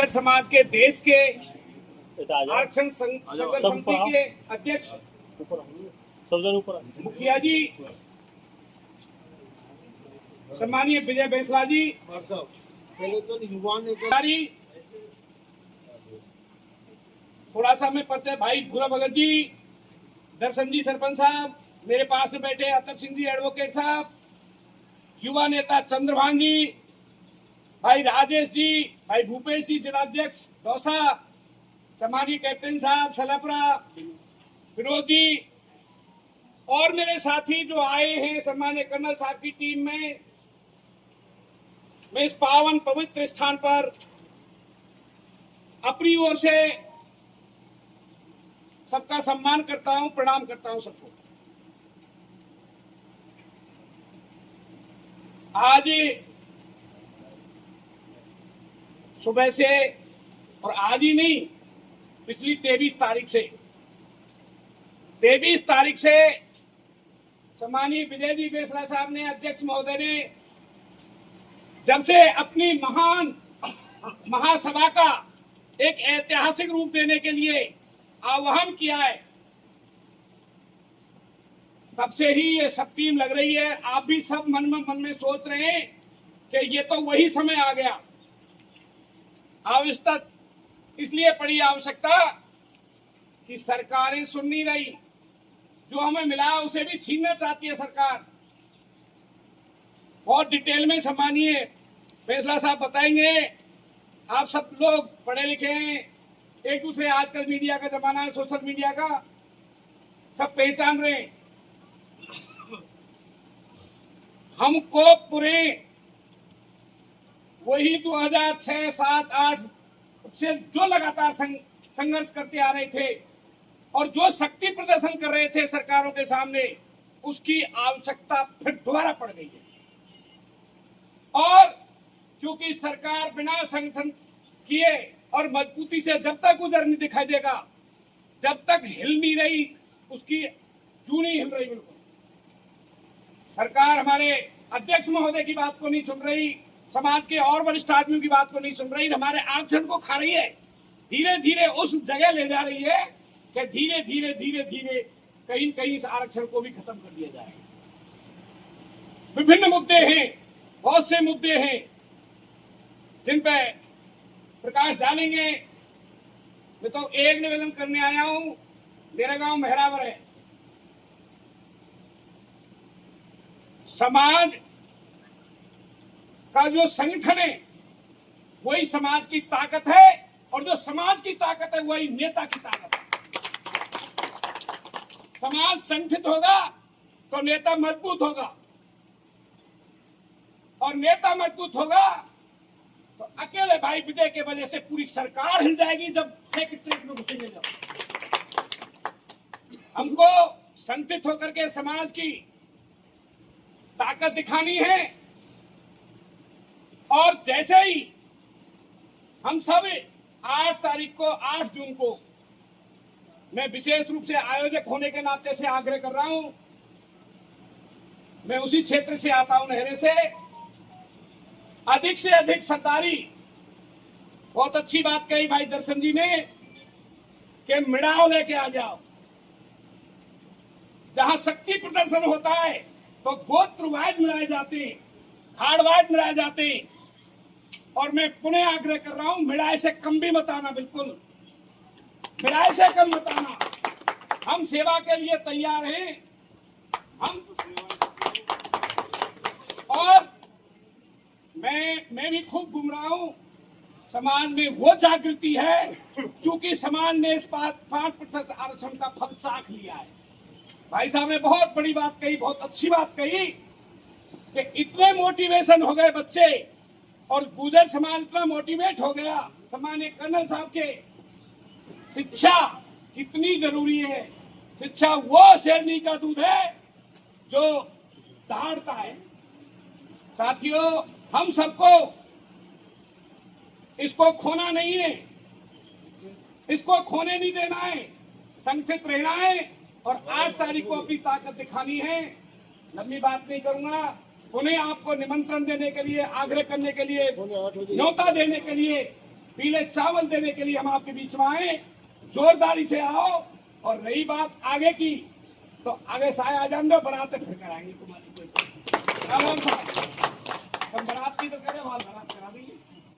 समाज के देश के आरक्षण संघर्ष समिति के अध्यक्ष मुखिया जी, सम्मानीय विजय बैंसला जी, थोड़ा सा मैं परिचय भाई भूरा भगत जी, दर्शन जी सरपंच साहब, मेरे पास में बैठे अतब सिंह जी एडवोकेट साहब, युवा नेता चंद्रभान जी, भाई राजेश जी, भाई भूपेश जी जिलाध्यक्ष दौसा, सम्मानीय कैप्टन साहब सलापुरा, विनोद जी और मेरे साथी जो आए हैं सम्मानीय कर्नल साहब की टीम में, मैं इस पावन पवित्र स्थान पर अपनी ओर से सबका सम्मान करता हूं, प्रणाम करता हूं सबको। आज सुबह से, और आज ही नहीं, पिछली 23 तारीख से सम्मानीय विजय जी बैंसला साहब ने, अध्यक्ष महोदय ने, जब से अपनी महान महासभा का एक ऐतिहासिक रूप देने के लिए आह्वान किया है, तब से ही ये सब टीम लग रही है। आप भी सब मन में सोच रहे हैं कि ये तो वही समय आ गया। आवश्यकता इसलिए पड़ी आवश्यकता कि सरकारें सुन नहीं रही, जो हमें मिला उसे भी छीनना चाहती है सरकार। बहुत डिटेल में सम्मानीय बैंसला साहब बताएंगे। आप सब लोग पढ़े लिखे हैं, एक दूसरे, आजकल मीडिया का जमाना है, सोशल मीडिया का, सब पहचान रहे हैं। हमको पूरे वही 2006, 7, 8 से जो लगातार संघर्ष करते आ रहे थे और जो शक्ति प्रदर्शन कर रहे थे सरकारों के सामने, उसकी आवश्यकता फिर दोबारा पड़ गई है। और क्योंकि सरकार बिना संगठन किए और मजबूती से जब तक उधर नहीं दिखाई देगा, जब तक हिल नहीं रही, उसकी जू नहीं हिल रही। बिल्कुल सरकार हमारे अध्यक्ष महोदय की बात को नहीं सुन रही, समाज के और वरिष्ठ आदमियों की बात को नहीं सुन रही, हमारे आरक्षण को खा रही है। धीरे धीरे उस जगह ले जा रही है कि धीरे धीरे कहीं कहीं इस आरक्षण को भी खत्म कर दिया जाए। विभिन्न मुद्दे हैं, बहुत से मुद्दे हैं जिन पे प्रकाश डालेंगे। मैं तो एक निवेदन करने आया हूं, मेरा गांव मेहरावर है। समाज का जो संगठन है वही समाज की ताकत है, और जो समाज की ताकत है वही नेता की ताकत है। समाज संगठित होगा तो नेता मजबूत होगा, और नेता मजबूत होगा तो अकेले भाई विजय के वजह से पूरी सरकार हिल जाएगी जब सेक्रेटरीट में घुसेंगे। जब हमको संगठित होकर के समाज की ताकत दिखानी है, और जैसे ही हम सब 8 जून को मैं विशेष रूप से आयोजक होने के नाते से आग्रह कर रहा हूं। मैं उसी क्षेत्र से आता हूं, नहरे से। अधिक से अधिक सरदारी, बहुत अच्छी बात कही भाई दर्शन जी ने कि मिड़ाव लेके आ जाओ। जहां शक्ति प्रदर्शन होता है तो गोत्रवाद मिलाए जाते हैं, खाड़वाद मिलाए जाते हैं, और मैं पुनः आग्रह कर रहा हूं, मिड़ाए से कम भी मत आना, बिल्कुल मिड़ाए से कम मत आना। हम सेवा के लिए तैयार हैं, हम, और मैं भी खूब घूम रहा हूं। समाज में वो जागृति है, क्योंकि समाज ने इस 5% आरक्षण का फल चाख लिया है। भाई साहब ने बहुत बड़ी बात कही, बहुत अच्छी बात कही कि इतने मोटिवेशन हो गए बच्चे, और गुर्जर समाज इतना मोटिवेट हो गया। सम्मानीय कर्नल साहब के शिक्षा कितनी जरूरी है। शिक्षा वो शेरनी का दूध है जो दहाड़ता है। साथियों, हम सबको इसको खोना नहीं है, इसको खोने नहीं देना है, संगठित रहना है, और 8 तारीख को अपनी ताकत दिखानी है। लंबी बात नहीं करूंगा, उन्हें आपको निमंत्रण देने के लिए, आग्रह करने के लिए, न्योता देने के लिए पीले चावल देने के लिए हम आपके बीच में आए। जोरदारी से आओ। और रही बात आगे की, तो आगे से आ जान दो, बनाते फिर कराएंगे तुम्हारी कोई।